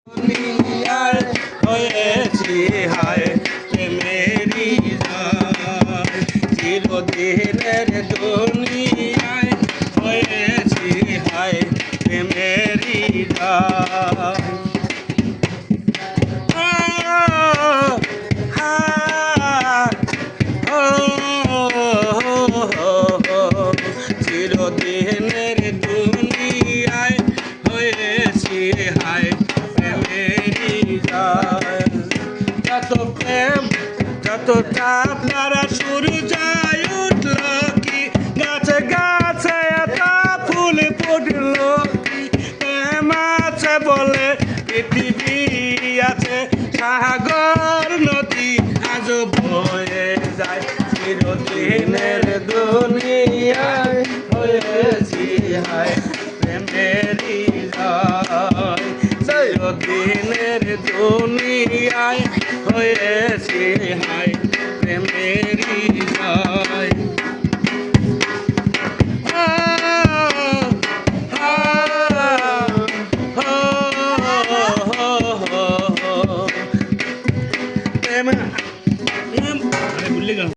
দুনিয়ায় হয়েছি হায় প্রেমেরই জয়, চিরদিনের দুনিয়ায় হয়েছি হায় প্রেমেরই জয়। চিরদিনের দুনিয়ায় হয়েছি হায় প্রেমেরই জয়। যত প্রেম যত তাপ তারা শুরু যায় উঠল কি, গাছে গাছে এত ফুল ফুটল কি, প্রেম আছে বলে পৃথিবী আছে, সাগর নদী আজ বয়ে যায়। চিরদিনের দুনিয়ায় হয়েছি হায় প্রেমেরই জয়, চিরদিনের দুনিয়ায় হয়েছি হায় প্রেমেরই জয়।